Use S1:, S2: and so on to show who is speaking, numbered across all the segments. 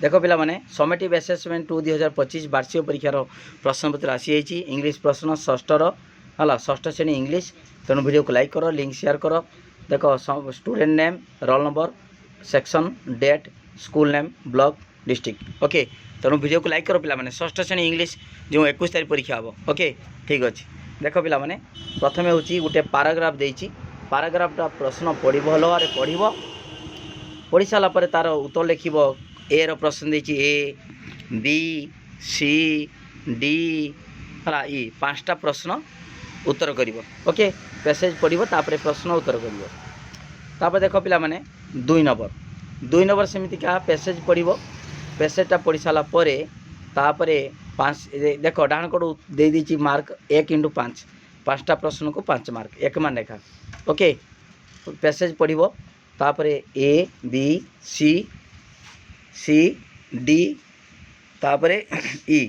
S1: देख पे summative assessment 2025 वार्षिक परीक्षार प्रश्नपत्र आसी जाइए इंग्लीश प्रश्न षष्ठर है षष्ठ श्रेणी इंग्लीश। तेणु वीडियो को लाइक कर लिंक शेयर कर। देख student name roll number section date school name block district. Okay तेणु वीडियो को लाइक कर पे षष्ठ श्रेणी इंग्लीश जो 21 तारीख परीक्षा हम। ओके ठीक अच्छे देख पे प्रथम हूँ गोटे पाराग्राफ देती पाराग्राफटा प्रश्न पढ़ भल भाव पढ़ पढ़ी सारापर तार उत्तर लिख ए रो प्रश्न देती ए बी सी डी है ई 5टा प्रश्न उत्तर कर। ओके पैसेज पढ़ तापर प्रश्न उत्तर कर। देख पे 2 नंबर सेमती क्या पैसेज पढ़ पैसेजटा पढ़ी सारापर तापर 5 देख डाण कड़ दे दी मार्क 1 × 5 5टा प्रश्न को 5 मार्क 1 मान लेखा। ओके पैसेज पढ़ तापर ए बी सी डी तापर ई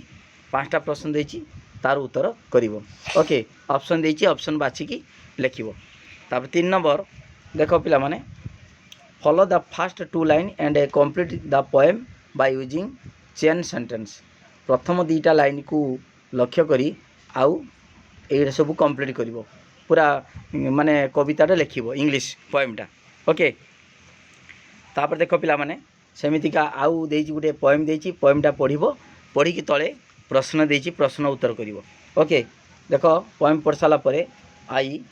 S1: 5टा प्रश्न देची तार उत्तर करिवो। ओके ऑप्शन देची ऑप्शन बाछिकी लिखिवो। तापर 3 नंबर देख पिला माने follow the first 2 line and complete the poem by using chain sentence. प्रथम 2टा लाइन को लक्ष्य करी आउ ये सब कंप्लीट करिवो पूरा माने कविताटा लिखिवो इंग्लिश पोएमटा। ओके तापर देख पिला माने सेमितिका आउ देची गोटे पोएम देची पोएमटा पढ़िबो पढ़ी कि तले प्रश्न देची प्रश्न उत्तर करिवो। ओके देख पोएम पढ़ सारा परे आई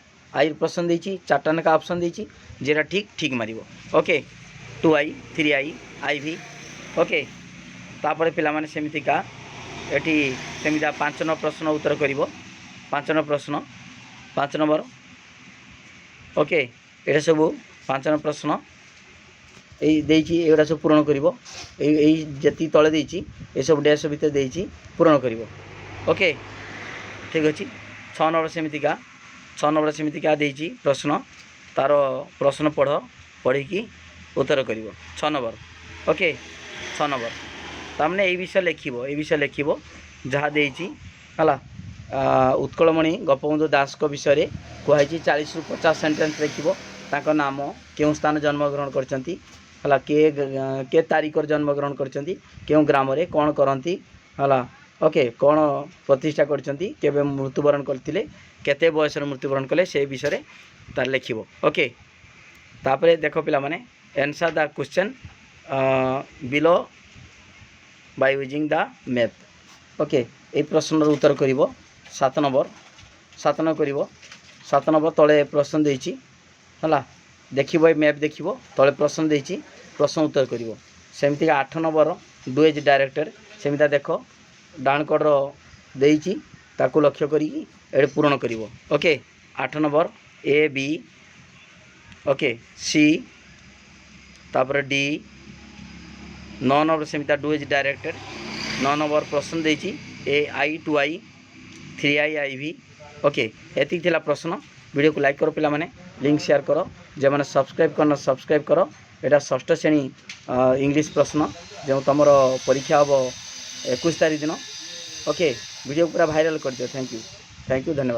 S1: प्रश्न देची 4टा नेका ऑप्शन देची जेरा ठीक ठीक मारिवो। Okay 2i 3i IV। Okay तापर पिला माने सेमितिका एटी सेमिता 5 नंबर प्रश्न उत्तर करिवो 5 नंबर प्रश्न 5 नंबर। ओके ये सब 5 नंबर प्रश्न ये सब पूरण कर जी तले देची ये सब डैश भितर देची पूरण कर। ओके ठीक अच्छे 6 नंबर सेमतिका 6 नंबर सेमतिका देची प्रश्न तार प्रश्न पढ़ कि उत्तर कर 6 नंबर। ओके 6 नंबर तामने ये विषय लिख जहाँ देची है उत्कलमणि गोपबंधु दास को विषय कहुई 40 ରୁ 50 सेंटेंस लिख नाम क्यों स्थान जन्मग्रहण करछंती हला के तारीख जन्म ग्रहण करछंती क्यों ग्राम रे कौन करती हला। ओके कौन प्रतिष्ठा करछंती केबे मृत्युवरण करथिले केते बयस मृत्युवरण कले से विषय तार लिखिबो। ओके तापर देख पिला माने answer the question below by using the map. Okay ए प्रश्न उत्तर करिवो 7 नंबर 7 नंबर करिवो 7 नंबर तले प्रश्न देछि हला देखिबो मैप देखिबो तले प्रश्न देछि प्रश्न उत्तर करिवो। सेमती 8 नंबर डुएज डायरेक्टर सेमिता देख डाण कड़ देछि ताकू लक्ष्य करी एडे पूर्ण करिवो। Okay 8 number A B okay C तापर डी 9 नंबर सेमिता डुएज डायरेक्टर 9 नंबर प्रश्न देछि AI 2i 3i IV। Okay एति थिला प्रश्न। वीडियो को लाइक करो पिला माने लिंक शेयर करो जे माने सब्सक्राइब करना सब्सक्राइब करो। एटा षष्ठ श्रेणी इंग्लिश प्रश्न जो तुम परीक्षा हम 21 तारीख दिन। ओके वीडियो पूरा भाइराल कर दियो। थैंक यू धन्यवाद।